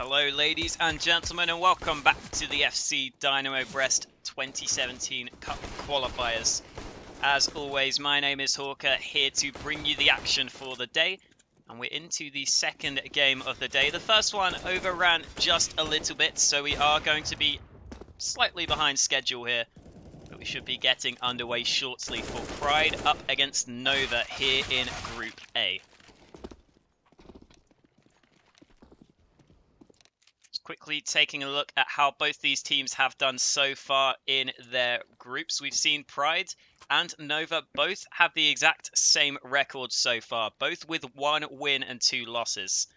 Hello ladies and gentlemen, and welcome back to the FC Dynamo Brest 2017 Cup Qualifiers. As always, my name is Hawker, here to bring you the action for the day. And we're into the second game of the day. The first one overran just a little bit, so we are going to be slightly behind schedule here. But we should be getting underway shortly for Pride up against Nova here in Group A. Quickly taking a look at how both these teams have done so far in their groups. We've seen Pride and Nova both have the exact same record so far, both with 1 win and 2 losses.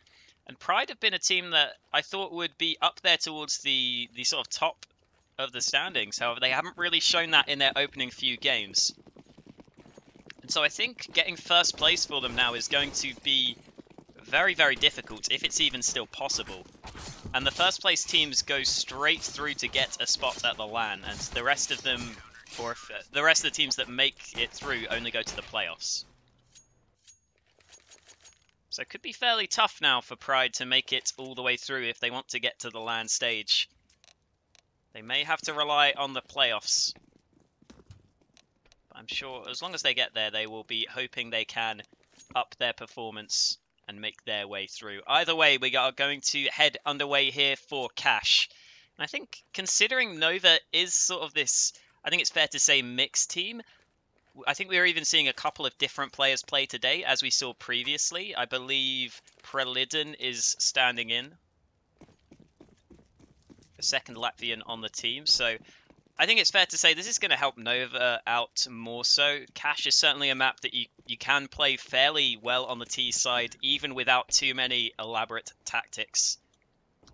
And Pride have been a team that I thought would be up there towards the sort of top of the standings. However, they haven't really shown that in their opening few games. And so I think getting first place for them now is going to be very, very difficult, if it's even still possible. And the first place teams go straight through to get a spot at the LAN, and the rest of them, or the rest of the teams that make it through, only go to the playoffs. So it could be fairly tough now for Pride to make it all the way through if they want to get to the LAN stage. They may have to rely on the playoffs. But I'm sure as long as they get there, they will be hoping they can up their performance and make their way through. Either way, we are going to head underway here for Cash. And I think considering Nova is sort of this, I think it's fair to say, mixed team. I think we're even seeing a couple of different players play today, as we saw previously. I believe Preliden is standing in, the second Latvian on the team. So I think it's fair to say this is going to help Nova out more so. Cash is certainly a map that you can play fairly well on the T side, even without too many elaborate tactics.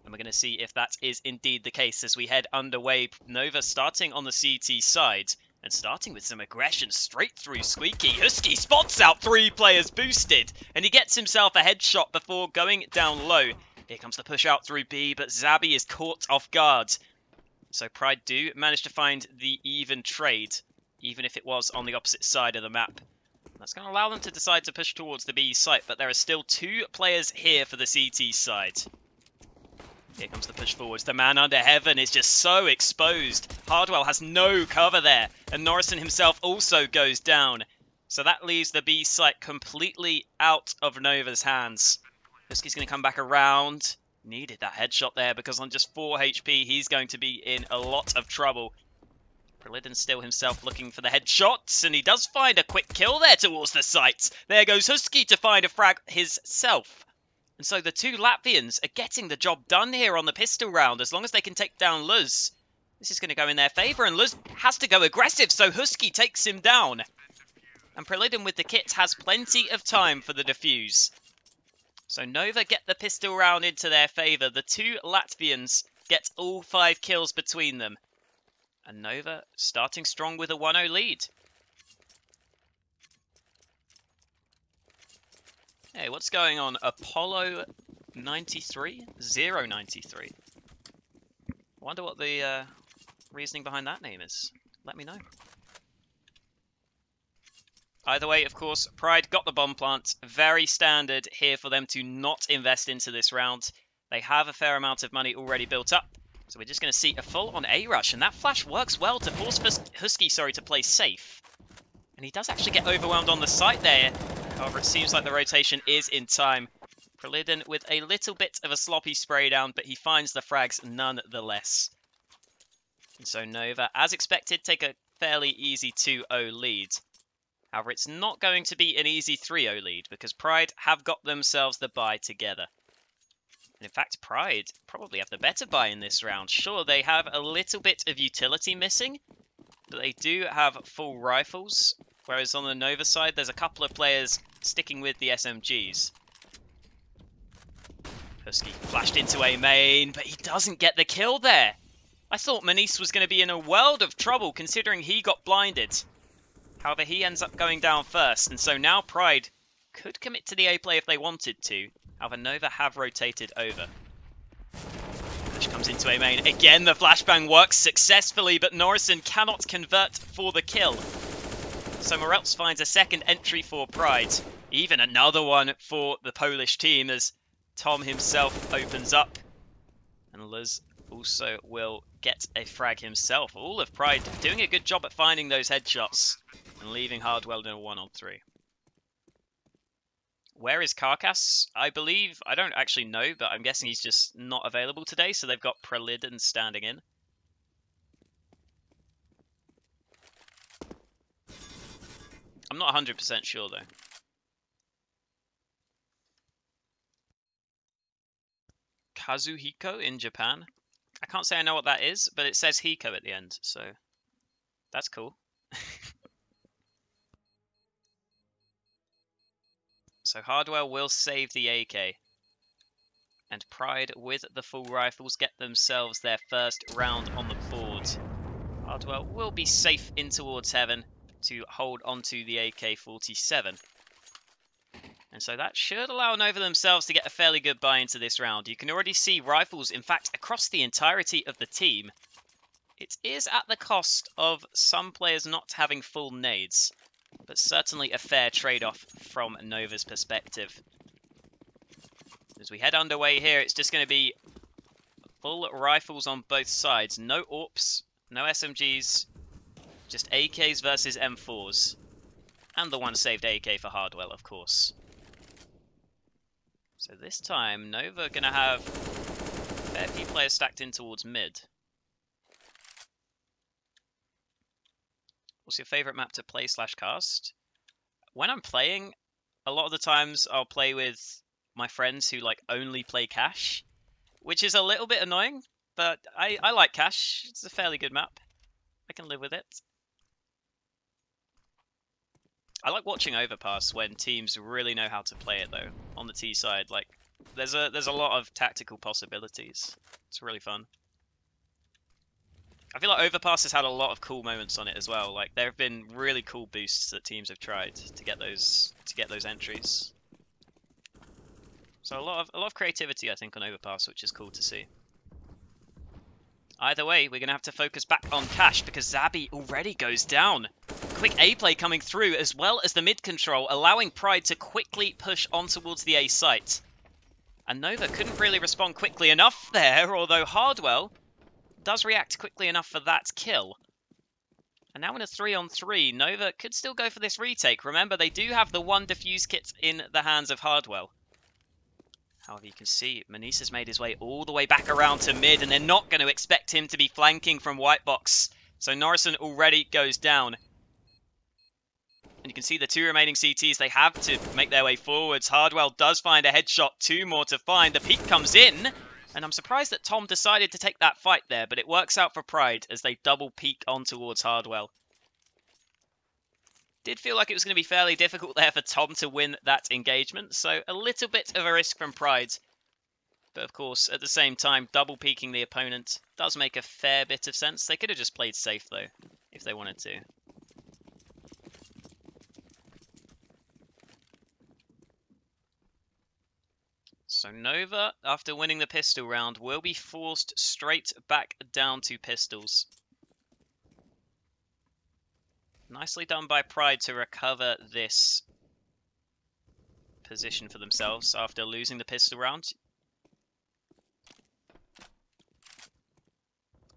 And we're going to see if that is indeed the case as we head underway. Nova starting on the CT side and starting with some aggression straight through Squeaky. Husky spots out 3 players boosted, and he gets himself a headshot before going down low. Here comes the push out through B, but Zabi is caught off guard. So Pride do manage to find the even trade, even if it was on the opposite side of the map. That's going to allow them to decide to push towards the B site, but there are still 2 players here for the CT side. Here comes the push forwards. The man under heaven is just so exposed. Hardwell has no cover there, and Norrison himself also goes down. So that leaves the B site completely out of Nova's hands. Husky's going to come back around. Needed that headshot there because on just 4 HP, he's going to be in a lot of trouble. Preliden still himself looking for the headshots, and he does find a quick kill there towards the site. There goes Husky to find a frag himself. And so the 2 Latvians are getting the job done here on the pistol round, as long as they can take down Luz. This is going to go in their favour, and Luz has to go aggressive, so Husky takes him down. And Preliden with the kit has plenty of time for the defuse. So Nova get the pistol round into their favour. The 2 Latvians get all 5 kills between them. And Nova starting strong with a 1-0 lead. Hey, what's going on? Apollo 93? 093. I wonder what the reasoning behind that name is. Let me know. Either way, of course, Pride got the bomb plant. Very standard here for them to not invest into this round. They have a fair amount of money already built up. So we're just going to see a full-on A-rush. And that flash works well to force Husky to play safe. And he does actually get overwhelmed on the site there. However, it seems like the rotation is in time. Preliden with a little bit of a sloppy spray down, but he finds the frags nonetheless. And so Nova, as expected, take a fairly easy 2-0 lead. However, it's not going to be an easy 3-0 lead because Pride have got themselves the bye together. And in fact, Pride probably have the better bye in this round. Sure, they have a little bit of utility missing, but they do have full rifles. Whereas on the Nova side, there's a couple of players sticking with the SMGs. Husky flashed into a main, but he doesn't get the kill there. I thought Manice was going to be in a world of trouble considering he got blinded. However, he ends up going down first, and so now Pride could commit to the A play if they wanted to. However, Nova have rotated over. Push comes into a main. Again, the flashbang works successfully, but Norrison cannot convert for the kill. So Morelts finds a second entry for Pride. Even another one for the Polish team as Tom himself opens up. And Luz also will get a frag himself. All of Pride doing a good job at finding those headshots and leaving Hardwell in a 1-on-3. Where is Carcass? I believe, I don't actually know, but I'm guessing he's just not available today, so they've got Prelidden standing in. I'm not 100% sure though. Kazuhiko in Japan. I can't say I know what that is, but it says Hiko at the end, so that's cool. So Hardwell will save the AK. And Pride, with the full rifles, get themselves their first round on the board. Hardwell will be safe in towards heaven to hold onto the AK-47. And so that should allow Nova themselves to get a fairly good buy into this round. You can already see rifles, in fact, across the entirety of the team. It is at the cost of some players not having full nades, but certainly a fair trade-off from Nova's perspective. As we head underway here, it's just going to be full rifles on both sides. No AWPs, no SMGs, just AKs versus M4s. And the one saved AK for Hardwell, of course. So this time, Nova going to have a fair few players stacked in towards mid. What's your favourite map to play / cast? When I'm playing, a lot of the times I'll play with my friends who like only play Cache, which is a little bit annoying, but I like Cache. It's a fairly good map. I can live with it. I like watching Overpass when teams really know how to play it though. On the T side, like there's a lot of tactical possibilities. It's really fun. I feel like Overpass has had a lot of cool moments on it as well. Like there have been really cool boosts that teams have tried to get those entries. So a lot of creativity, I think, on Overpass, which is cool to see. Either way, we're going to have to focus back on Cache because Zabi already goes down. Quick A play coming through, as well as the mid control, allowing Pride to quickly push on towards the A site. And Nova couldn't really respond quickly enough there, although Hardwell does react quickly enough for that kill. And now in a 3-on-3, Nova could still go for this retake. Remember, they do have the one defuse kit in the hands of Hardwell. However, you can see Manice has made his way all the way back around to mid, and they're not going to expect him to be flanking from white box. So Norrison already goes down. And you can see the two remaining CTs, they have to make their way forwards. Hardwell does find a headshot, 2 more to find. The peek comes in, and I'm surprised that Tom decided to take that fight there, but it works out for Pride as they double peek on towards Hardwell. Did feel like it was going to be fairly difficult there for Tom to win that engagement, so a little bit of a risk from Pride. But of course, at the same time, double peeking the opponent does make a fair bit of sense. They could have just played safe though, if they wanted to. So Nova, after winning the pistol round, will be forced straight back down to pistols. Nicely done by Pride to recover this position for themselves after losing the pistol round.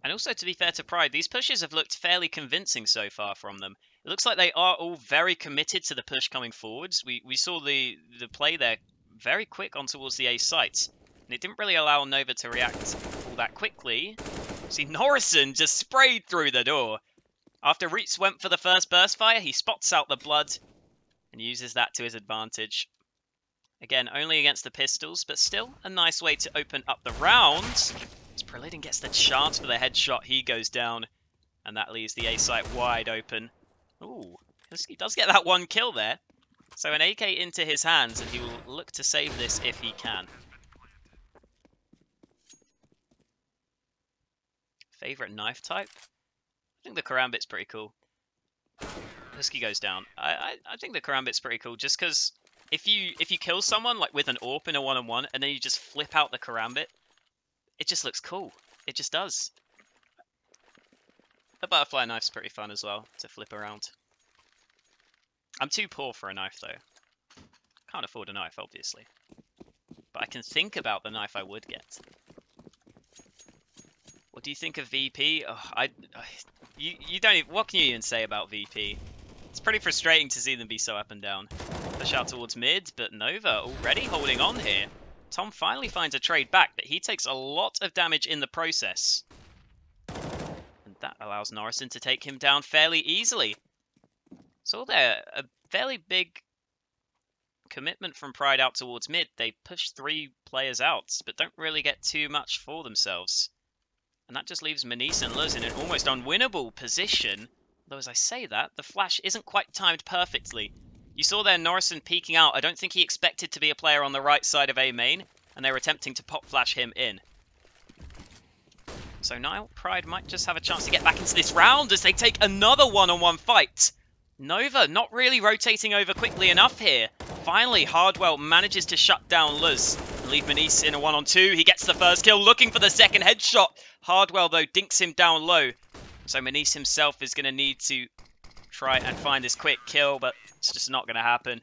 And also, to be fair to Pride, these pushes have looked fairly convincing so far from them. It looks like they are all very committed to the push coming forwards. We saw the play there very quick on towards the A site. And it didn't really allow Nova to react all that quickly. See, Norrison just sprayed through the door. After Reitz went for the first burst fire, he spots out the blood and uses that to his advantage. Again, only against the pistols, but still a nice way to open up the round. As Prelidden gets the chance for the headshot, he goes down, and that leaves the A site wide open. Ooh, he does get that one kill there. So an AK into his hands, and he will look to save this if he can. Favorite knife type? I think the Karambit's pretty cool. Husky goes down. I think the Karambit's pretty cool, just because if you kill someone like with an AWP in a 1-on-1 and then you just flip out the Karambit, it just looks cool. It just does. The butterfly knife's pretty fun as well to flip around. I'm too poor for a knife though. Can't afford a knife, obviously. But I can think about the knife I would get. do you think of VP? Oh, you don't even, what can you even say about VP? It's pretty frustrating to see them be so up and down. Push out towards mid, but Nova already holding on here. Tom finally finds a trade back, but he takes a lot of damage in the process. And that allows Norrison to take him down fairly easily. So there, a fairly big commitment from Pride out towards mid. They push 3 players out, but don't really get too much for themselves. And that just leaves Manise and Luz in an almost unwinnable position. Though as I say that, the flash isn't quite timed perfectly. You saw there Norrison peeking out. I don't think he expected to be a player on the right side of A main, and they were attempting to pop flash him in. So now Pride might just have a chance to get back into this round as they take another one-on-one fight. Nova not really rotating over quickly enough here. Finally, Hardwell manages to shut down Luz and leave Manise in a 1-on-2. He gets the first kill, looking for the second headshot. Hardwell, though, dinks him down low. So Manise himself is going to need to try and find this quick kill, but it's just not going to happen.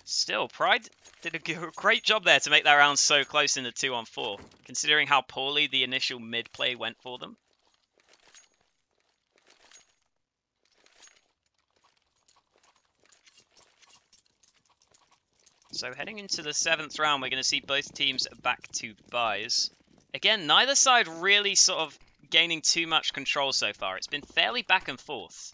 Still, Pride did a great job there to make that round so close in the 2-on-4, considering how poorly the initial mid play went for them. So heading into the 7th round, we're going to see both teams back to buys. Again, neither side really sort of gaining too much control so far. It's been fairly back and forth.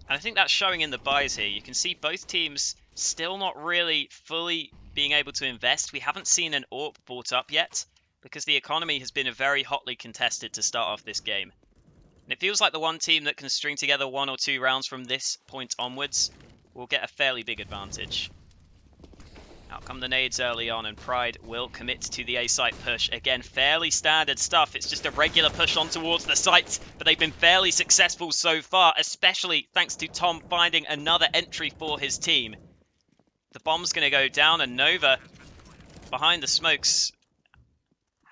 And I think that's showing in the buys here. You can see both teams still not really fully being able to invest. We haven't seen an AWP bought up yet, because the economy has been very hotly contested to start off this game. And it feels like the one team that can string together 1 or 2 rounds from this point onwards will get a fairly big advantage. Out come the nades early on, and Pride will commit to the A site push. Again, fairly standard stuff. It's just a regular push on towards the site, but they've been fairly successful so far, especially thanks to Tom finding another entry for his team. The bomb's going to go down, and Nova, behind the smokes,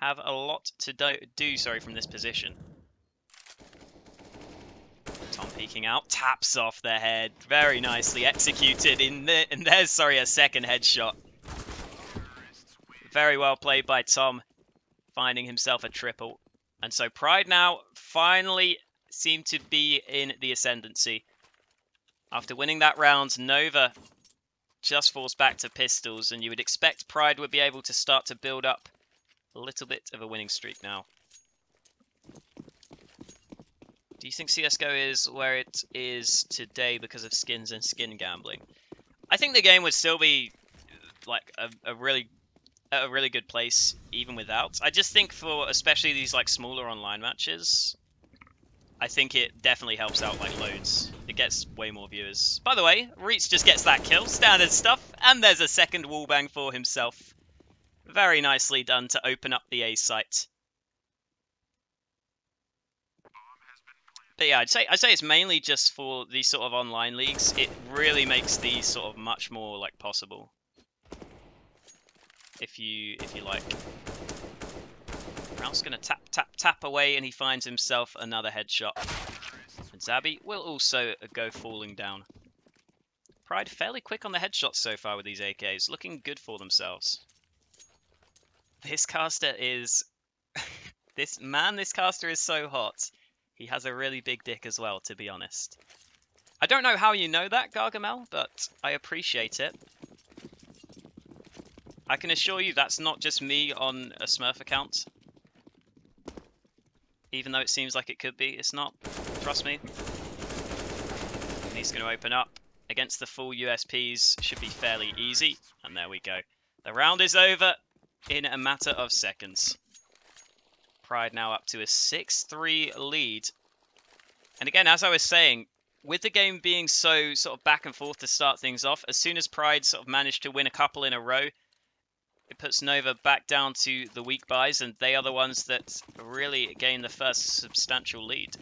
have a lot to do from this position. Tom peeking out, taps off their head, very nicely executed and there's a second headshot. Very well played by Tom, finding himself a triple. And so Pride now finally seem to be in the ascendancy. After winning that round, Nova just falls back to pistols, and you would expect Pride would be able to start to build up a little bit of a winning streak now. Do you think CSGO is where it is today because of skins and skin gambling? I think the game would still be like a really good place even without. I just think for especially these like smaller online matches, I think it definitely helps out like loads. It gets way more viewers. By the way, Reitz just gets that kill, standard stuff, and there's a second wallbang for himself. Very nicely done to open up the A site. But yeah, I'd say it's mainly just for these sort of online leagues. It really makes these sort of much more like possible. If you like. Round's gonna tap away, and he finds himself another headshot. And Zabi will also go falling down. Pride fairly quick on the headshots so far with these AKs, looking good for themselves. This caster is this caster is so hot. He has a really big dick as well, to be honest. I don't know how you know that, Gargamel, but I appreciate it. I can assure you that's not just me on a Smurf account. Even though it seems like it could be, it's not. Trust me. And he's going to open up against the full USPs. Should be fairly easy. And there we go. The round is over in a matter of seconds. Pride now up to a 6-3 lead. And again, as I was saying, with the game being so sort of back and forth to start things off, as soon as Pride sort of managed to win a couple in a row, it puts Nova back down to the weak buys, and they are the ones that really gain the first substantial lead.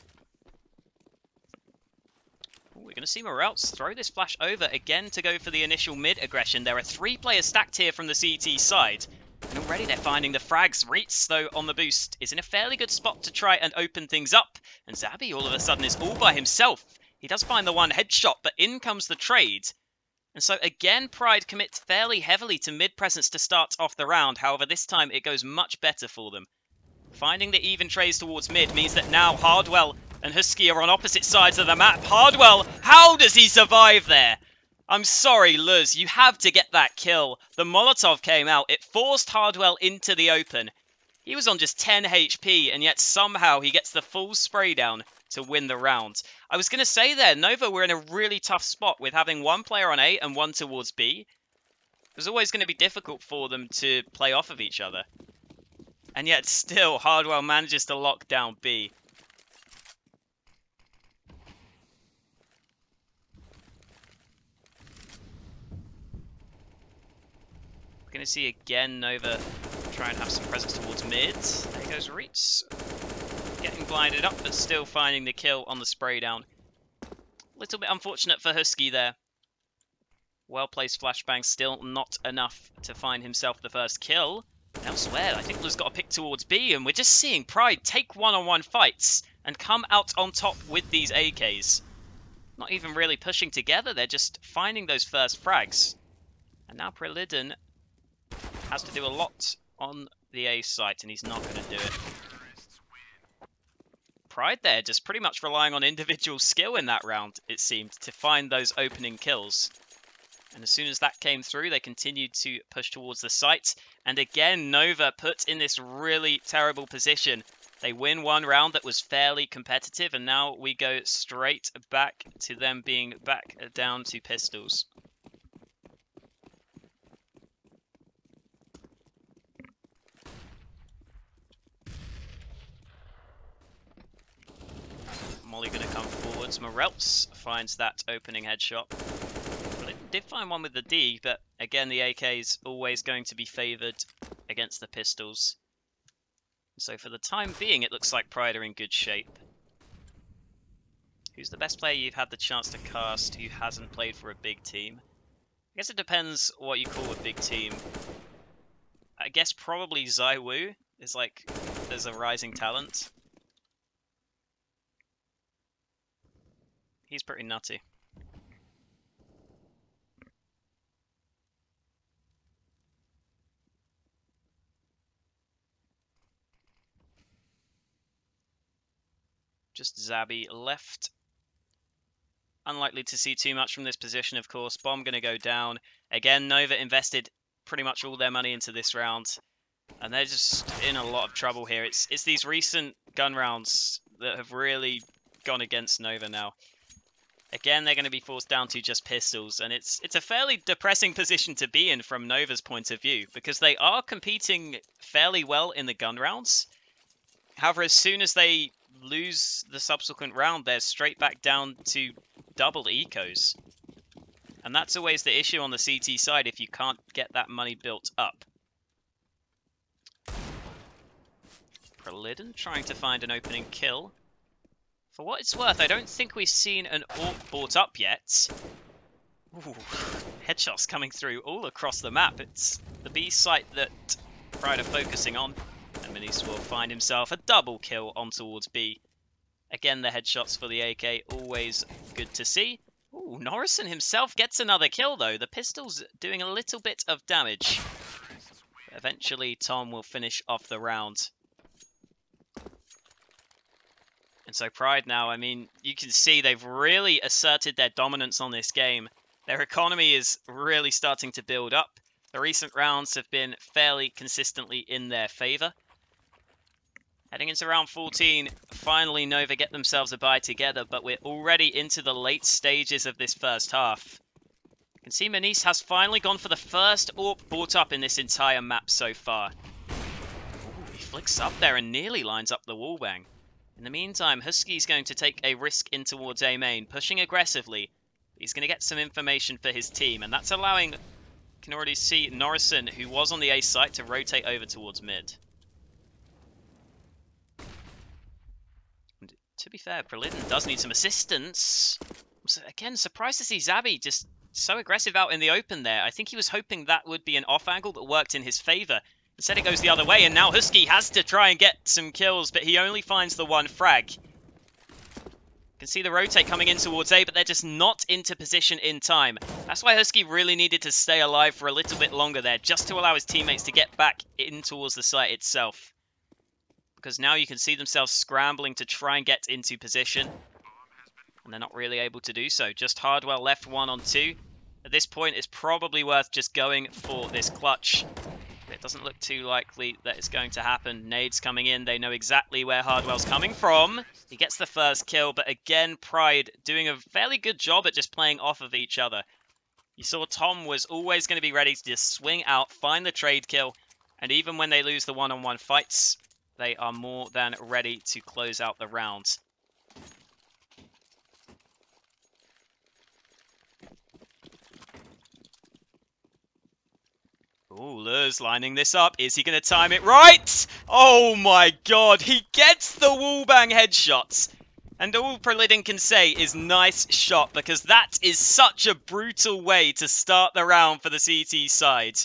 Ooh, we're going to see Morels throw this flash over again to go for the initial mid aggression. There are 3 players stacked here from the CT side. And already they're finding the frags. Reitz, though, on the boost, is in a fairly good spot to try and open things up. And Zabi, all of a sudden, is all by himself. He does find the one headshot, but in comes the trade. And so again, Pride commits fairly heavily to mid-presence to start off the round. However, this time it goes much better for them. Finding the even trades towards mid means that now Hardwell and Husky are on opposite sides of the map. Hardwell, how does he survive there? I'm sorry, Luz, you have to get that kill. The Molotov came out. It forced Hardwell into the open. He was on just 10 HP, and yet somehow he gets the full spray down to win the round. I was going to say there, Nova were in a really tough spot with having one player on A and one towards B. It was always going to be difficult for them to play off of each other. And yet still, Hardwell manages to lock down B. We're going to see again Nova try and have some presence towards mid. There goes Reitz. Getting blinded up, but still finding the kill on the spray down. Little bit unfortunate for Husky there. Well-placed flashbang, still not enough to find himself the first kill. Elsewhere, I think Luz got a pick towards B, and we're just seeing Pride take one-on-one fights and come out on top with these AKs. Not even really pushing together, they're just finding those first frags. And now Prelidden has to do a lot on the A site, and he's not going to do it. Pride there just pretty much relying on individual skill in that round, it seemed, to find those opening kills. And as soon as that came through, they continued to push towards the site. And again, Nova put in this really terrible position. They win one round that was fairly competitive, and now we go straight back to them being back down to pistols. Molly going to come forwards. Morelts finds that opening headshot. Well, it did find one with the D, but again, the AK is always going to be favoured against the pistols. So for the time being, it looks like Pride are in good shape. Who's the best player you've had the chance to cast who hasn't played for a big team? I guess it depends what you call a big team. I guess probably Zaiwu is like, there's a rising talent. He's pretty nutty. Just Zabby left. Unlikely to see too much from this position, of course. Bomb going to go down. Again, Nova invested pretty much all their money into this round. And they're just in a lot of trouble here. It's these recent gun rounds that have really gone against Nova now. Again, they're going to be forced down to just pistols, and it's a fairly depressing position to be in from Nova's point of view, because they are competing fairly well in the gun rounds. However, as soon as they lose the subsequent round, they're straight back down to double ecos. And that's always the issue on the CT side if you can't get that money built up. Prelidden trying to find an opening kill. For what it's worth, I don't think we've seen an AWP brought up yet. Ooh, headshots coming through all across the map. It's the B site that Pride are focusing on. And Minis will find himself a double kill on towards B. Again, the headshots for the AK, always good to see. Ooh, Norrison himself gets another kill though. The pistol's doing a little bit of damage. But eventually, Tom will finish off the round. And so Pride now, I mean, you can see they've really asserted their dominance on this game. Their economy is really starting to build up. The recent rounds have been fairly consistently in their favour. Heading into round 14, finally Nova get themselves a bye together, but we're already into the late stages of this first half. You can see Manice has finally gone for the first AWP brought up in this entire map so far. Ooh, he flicks up there and nearly lines up the wallbang. In the meantime, Husky's going to take a risk in towards A main, pushing aggressively. He's going to get some information for his team, and that's allowing, you can already see Norrison, who was on the A site, to rotate over towards mid. And to be fair, Prelidden does need some assistance. So again, surprised to see Zabby just so aggressive out in the open there. I think he was hoping that would be an off angle that worked in his favour. Instead it goes the other way, and now Husky has to try and get some kills, but he only finds the one frag. can see the rotate coming in towards A, but they're just not into position in time. That's why Husky really needed to stay alive for a little bit longer there, just to allow his teammates to get back in towards the site itself. Because now you can see themselves scrambling to try and get into position. And they're not really able to do so. Just Hardwell left 1 on 2. At this point, it's probably worth just going for this clutch. It doesn't look too likely that it's going to happen. Nades coming in. They know exactly where Hardwell's coming from. He gets the first kill, but again, Pride doing a fairly good job at just playing off of each other. You saw Tom was always going to be ready to just swing out, find the trade kill, and even when they lose the one-on-one fights, they are more than ready to close out the round. Ooh, Lurs lining this up. Is he going to time it right? Oh my god, he gets the wallbang headshots. And all Prolidin can say is nice shot, because that is such a brutal way to start the round for the CT side.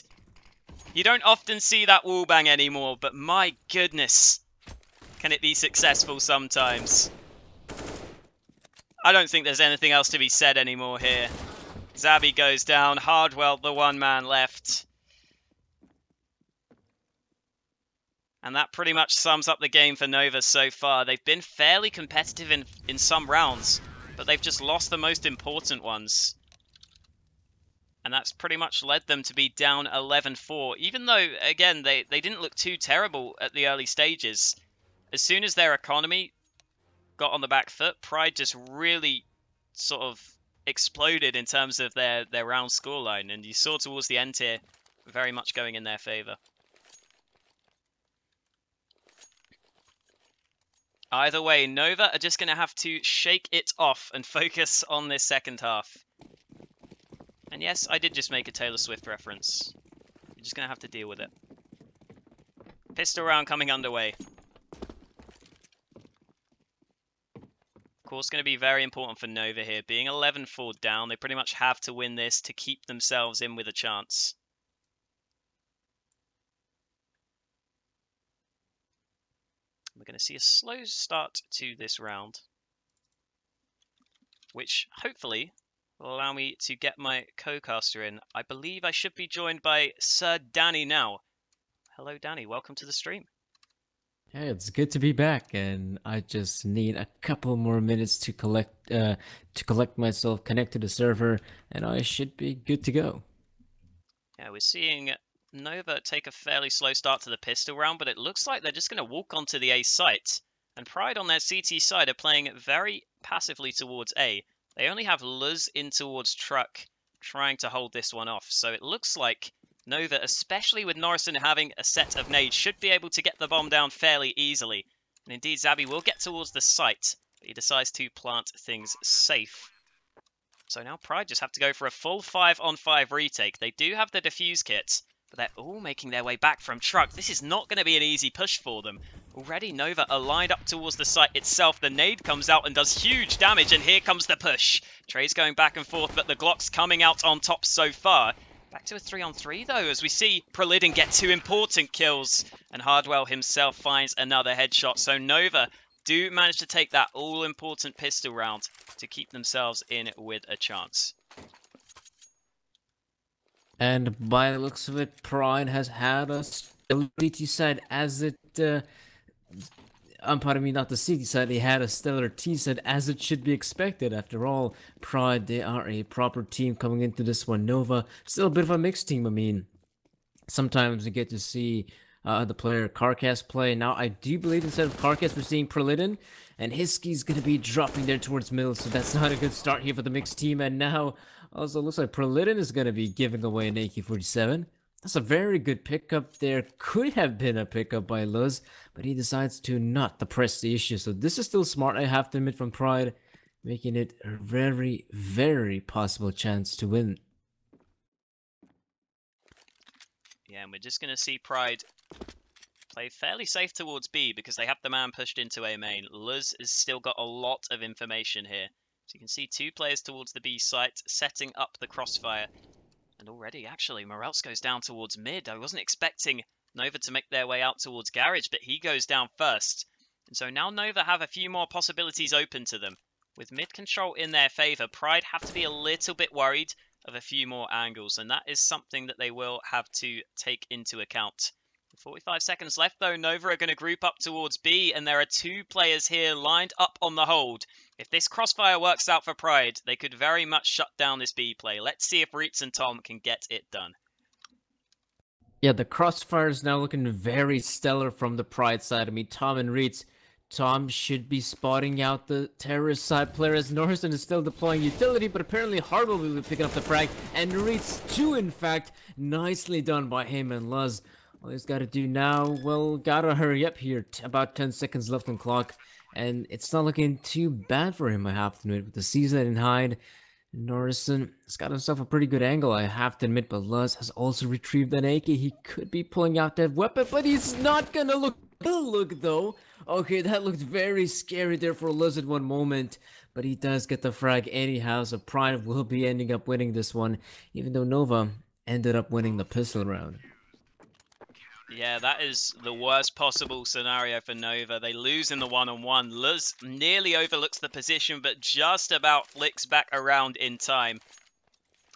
You don't often see that wallbang anymore, but my goodness, can it be successful sometimes. I don't think there's anything else to be said anymore here. Zabby goes down, Hardwell the one man left. And that pretty much sums up the game for Nova so far. They've been fairly competitive in some rounds, but they've just lost the most important ones. And that's pretty much led them to be down 11-4, even though, again, they didn't look too terrible at the early stages. As soon as their economy got on the back foot, Pride just really sort of exploded in terms of their round scoreline, and you saw towards the end here very much going in their favour. Either way, Nova are just going to have to shake it off and focus on this second half. And yes, I did just make a Taylor Swift reference. You're just going to have to deal with it. Pistol round coming underway. Of course, going to be very important for Nova here. Being 11-4 down, they pretty much have to win this to keep themselves in with a chance. We're going to see a slow start to this round, which hopefully will allow me to get my co-caster in. I believe I should be joined by Sir Danny now. Hello, Danny. Welcome to the stream. Hey, it's good to be back, and I just need a couple more minutes to collect myself, connect to the server, and I should be good to go. Yeah, we're seeing Nova take a fairly slow start to the pistol round, but it looks like they're just going to walk onto the A site. And Pride on their CT side are playing very passively towards A. They only have Luz in towards Truck, trying to hold this one off. So it looks like Nova, especially with Norrison having a set of nades, should be able to get the bomb down fairly easily. And indeed, Zabby will get towards the site, but he decides to plant things safe. So now Pride just have to go for a full 5-on-5 retake. They do have the defuse kit, but they're all making their way back from Truck. This is not going to be an easy push for them. Already Nova are lined up towards the site itself. The nade comes out and does huge damage, and here comes the push. Trey's going back and forth, but the Glock's coming out on top so far. Back to a 3-on-3 though, as we see Prolidin get 2 important kills, and Hardwell himself finds another headshot. So Nova do manage to take that all-important pistol round to keep themselves in with a chance. And by the looks of it, Pride has had a CT side as it, pardon me, not the CT side, they had a stellar T side as it should be expected. After all, Pride, they are a proper team coming into this one. Nova, still a bit of a mixed team. I mean, sometimes we get to see the player Carcass play. Now, I do believe instead of Carcass, we're seeing Prolidin, and Hisky's going to be dropping there towards middle, so that's not a good start here for the mixed team. And now, also looks like Prolidin is going to be giving away an AK-47. That's a very good pickup there. Could have been a pickup by Luz, but he decides to not press the issue. So this is still smart, I have to admit, from Pride, making it a very, very possible chance to win. Yeah, and we're just going to see Pride play fairly safe towards B because they have the man pushed into A main. Luz has still got a lot of information here. So you can see 2 players towards the B site setting up the crossfire. And already, actually, Morelts goes down towards mid. I wasn't expecting Nova to make their way out towards Garage, but he goes down first. And so now Nova have a few more possibilities open to them. with mid control in their favor, Pride have to be a little bit worried of a few more angles, and that is something that they will have to take into account. 45 seconds left though. Nova are going to group up towards B, and there are 2 players here lined up on the hold. If this crossfire works out for Pride, they could very much shut down this B play. Let's see if Reitz and Tom can get it done. Yeah, the crossfire is now looking very stellar from the Pride side. I mean, Tom and Reitz. Tom should be spotting out the terrorist side player as Norrison is still deploying utility, but apparently Hard will be picking up the frag, and Reitz too, in fact. Nicely done by him and Luz. All he's got to do now, well, gotta hurry up here. About 10 seconds left on clock, and it's not looking too bad for him, I have to admit, with the CZ and Hyde. Norrison has got himself a pretty good angle, I have to admit, but Luz has also retrieved an AK. He could be pulling out that weapon, but he's not gonna look though. Okay, that looked very scary there for Luz at one moment, but he does get the frag anyhow, so Pride will be ending up winning this one, even though Nova ended up winning the pistol round. Yeah, that is the worst possible scenario for Nova. They lose in the one-on-one. Luz nearly overlooks the position, but just about flicks back around in time.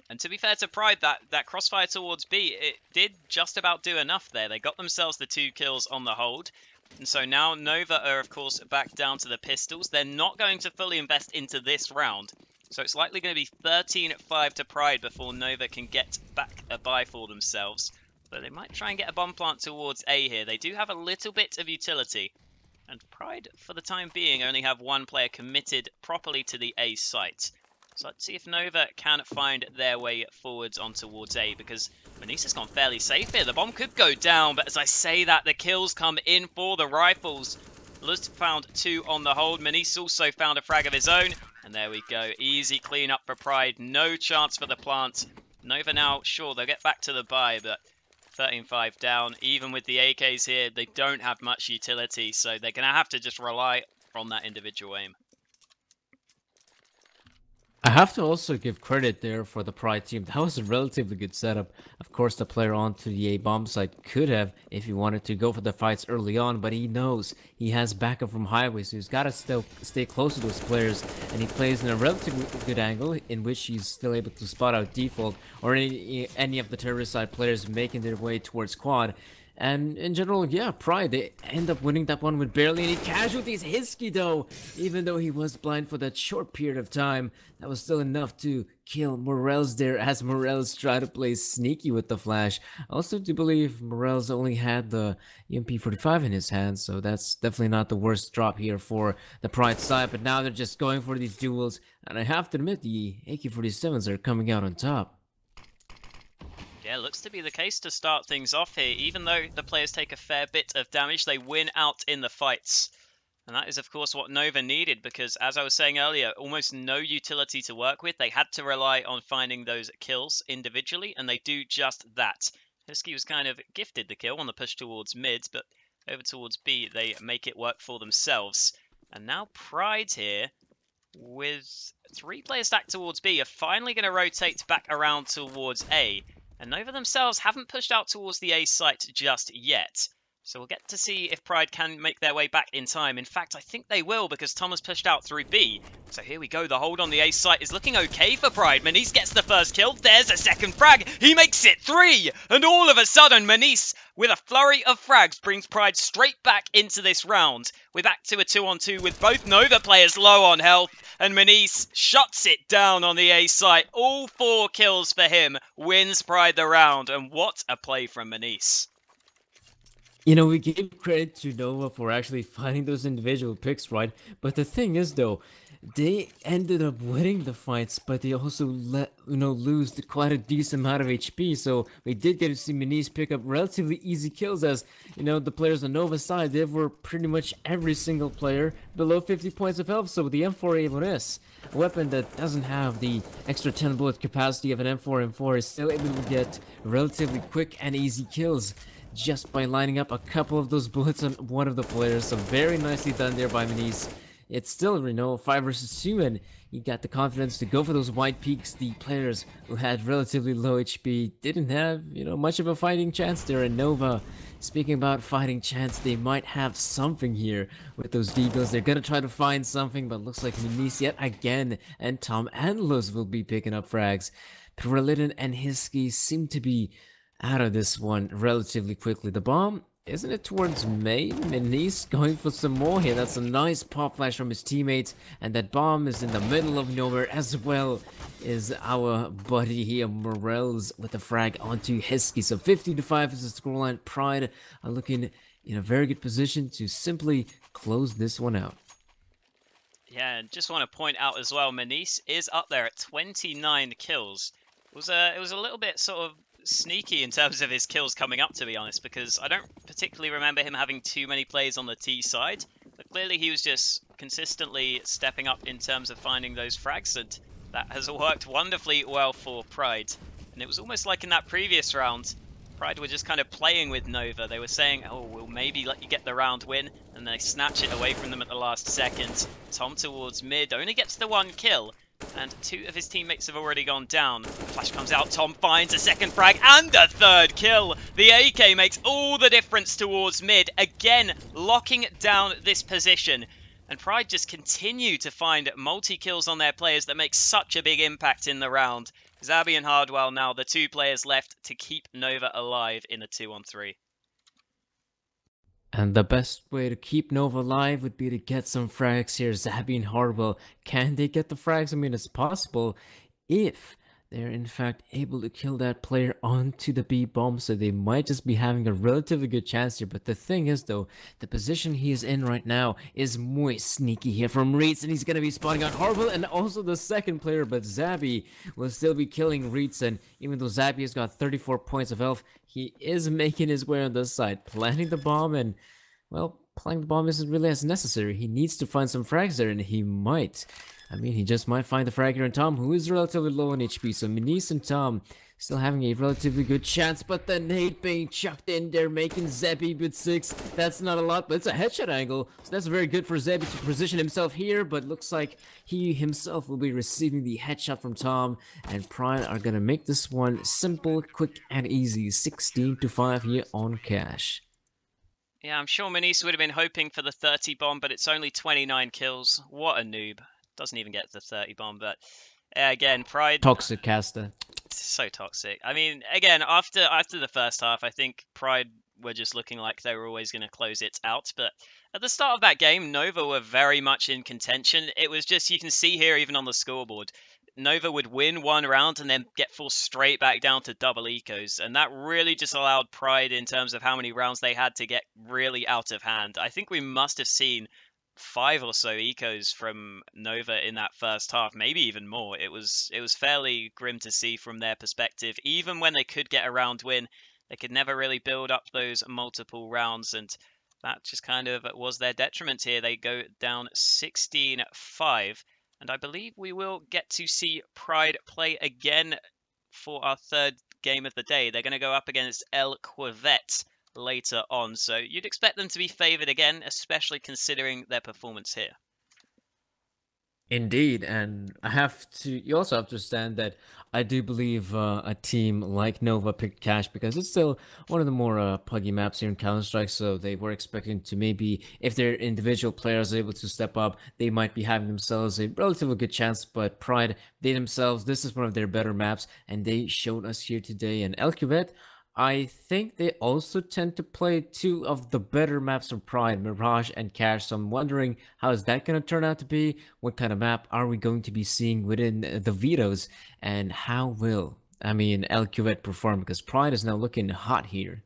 And to be fair to Pride, that crossfire towards B, it did just about do enough there. They got themselves the 2 kills on the hold. And so now Nova are, of course, back down to the pistols. They're not going to fully invest into this round. So it's likely going to be 13-5 to Pride before Nova can get back a buy for themselves. So they might try and get a bomb plant towards A here. They do have a little bit of utility. And Pride, for the time being, only have 1 player committed properly to the A site. So let's see if Nova can find their way forwards on towards A, because Manise has gone fairly safe here. The bomb could go down, but as I say that, the kills come in for the rifles. Luz found 2 on the hold. Manise also found a frag of his own. And there we go. Easy clean up for Pride. No chance for the plant. Nova now, sure, they'll get back to the buy, but 13-5 down. Even with the AKs here, they don't have much utility, so they're going to have to just rely on that individual aim. I have to also give credit there for the Pride team. That was a relatively good setup. Of course, the player onto the A-bomb site could have, if he wanted to, go for the fights early on, but he knows he has backup from highway, so he's got to still stay close to those players, and he plays in a relatively good angle in which he's still able to spot out Default or any of the terrorist side players making their way towards quad. And in general, yeah, Pride, they end up winning that one with barely any casualties. Hiskey, though, even though he was blind for that short period of time, that was still enough to kill Morels there, as Morels tried to play sneaky with the flash. I also do believe Morels only had the MP45 in his hand, so that's definitely not the worst drop here for the Pride side. But now they're just going for these duels, and I have to admit, the AK-47s are coming out on top. Yeah, looks to be the case to start things off here. Even though the players take a fair bit of damage, they win out in the fights. And that is, of course, what Nova needed, because, as I was saying earlier, almost no utility to work with. They had to rely on finding those kills individually, and they do just that. Hiskey was kind of gifted the kill on the push towards mid, but over towards B, they make it work for themselves. And now Pride here, with 3 players stacked towards B, are finally going to rotate back around towards A. And Nova themselves haven't pushed out towards the A site just yet. So we'll get to see if Pride can make their way back in time. In fact, I think they will, because Tom has pushed out through B. So here we go. The hold on the A site is looking okay for Pride. Manise gets the first kill. There's a second frag. He makes it 3. And all of a sudden, Manise, with a flurry of frags, brings Pride straight back into this round. We're back to a 2-on-2 with both Nova players low on health. And Manise shuts it down on the A site. All 4 kills for him. Wins Pride the round. And what a play from Manise. You know, we give credit to Nova for actually finding those individual picks, right? But the thing is, though, they ended up winning the fights, but they also lose quite a decent amount of HP. So we did get to see Manise pick up relatively easy kills, as the players on Nova's side, they were pretty much every single player below 50 points of health. So the M4A1S, a weapon that doesn't have the extra 10 bullet capacity of an M4 is still able to get relatively quick and easy kills just by lining up a couple of those bullets on one of the players. So very nicely done there by Manise. it's still, 5 versus 2, and he got the confidence to go for those white peaks. The players who had relatively low HP didn't have, much of a fighting chance there. And Nova, speaking about fighting chance, they might have something here with those Deagles. They're gonna try to find something, but looks like Minis yet again, and Tom Anlos will be picking up frags. Perlitten and Hisky seem to be out of this one relatively quickly. The bomb, isn't it towards main? Minis going for some more here. That's a nice pop flash from his teammates, and that bomb is in the middle of nowhere, as well is our buddy here, Morels, with the frag onto Hisky. So 50-5 is the scoreline. Pride are looking in a very good position to simply close this one out. Yeah, and just want to point out as well, Minis is up there at 29 kills. It was a little bit sort of sneaky in terms of his kills coming up, to be honest, because I don't particularly remember him having too many plays on the T side, but clearly he was just consistently stepping up in terms of finding those frags, and that has worked wonderfully well for Pride. And it was almost like in that previous round, Pride were just kind of playing with Nova. They were saying, oh, we'll maybe let you get the round win, and they snatch it away from them at the last second. Tom towards mid, only gets the 1 kill, and 2 of his teammates have already gone down. Flash comes out, Tom finds a second frag and a 3rd kill. The AK makes all the difference towards mid, again locking down this position. And Pride just continue to find multi-kills on their players that make such a big impact in the round. Zabby and Hardwell now the 2 players left to keep Nova alive in a 2-on-3. And the best way to keep Nova alive would be to get some frags here. Zabby and Hardwell, can they get the frags? I mean, it's possible if they're in fact able to kill that player onto the B bomb, so they might just be having a relatively good chance here. But the thing is, though, the position he is in right now is muy sneaky here from Reeds, and he's going to be spotting on Hardwell and also the second player, but Zabby will still be killing Reeds, and even though Zabby has got 34 points of health, he is making his way on this side, planting the bomb, and, well, planting the bomb isn't really as necessary. He needs to find some frags there, and he might. I mean, he just might find the frag here on Tom, who is relatively low on HP. So Minis and Tom still having a relatively good chance, but the nade being chucked in there, making Zebby with 6. That's not a lot, but it's a headshot angle. So that's very good for Zebby to position himself here, but looks like he himself will be receiving the headshot from Tom. And Pride are going to make this one simple, quick, and easy. 16-5 here on Cash. Yeah, I'm sure Minis would have been hoping for the 30 bomb, but it's only 29 kills. What a noob. Doesn't even get the 30 bomb, but again, Pride... Toxic caster. So toxic. I mean, again, after the first half, I think Pride were just looking like they were always going to close it out, but at the start of that game, Nova were very much in contention. It was just, you can see here, even on the scoreboard, Nova would win one round and then get forced straight back down to double ecos, and that really just allowed Pride, in terms of how many rounds they had, to get really out of hand. I think we must have seen 5 or so ecos from Nova in that first half, maybe even more. It was fairly grim to see from their perspective. Even when they could get a round win, they could never really build up those multiple rounds, and that just kind of was their detriment here. They go down 16-5, and I believe we will get to see Pride play again for our 3rd game of the day. They're going to go up against El Quivette later on, so you'd expect them to be favored again, especially considering their performance here. Indeed, and you also have to understand that I do believe a team like Nova picked Cash because it's still one of the more puggy maps here in Counter-Strike, so they were expecting to maybe, if their individual players are able to step up, they might be having themselves a relatively good chance. But Pride, they themselves, this is one of their better maps, and they showed us here today. And El Cuvette, I think they also tend to play 2 of the better maps of Pride, Mirage and Cash, so I'm wondering how is that going to turn out to be? What kind of map are we going to be seeing within the vetoes? And how will, El Cuvette perform? Because Pride is now looking hot here.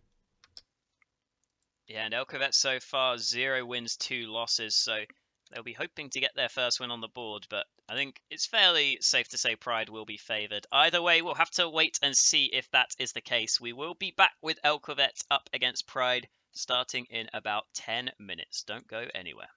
Yeah, and El Cuvette so far 0 wins, 2 losses, so they'll be hoping to get their first win on the board, but I think it's fairly safe to say Pride will be favoured. Either way, we'll have to wait and see if that is the case. We will be back with El Quivette up against Pride starting in about 10 minutes. Don't go anywhere.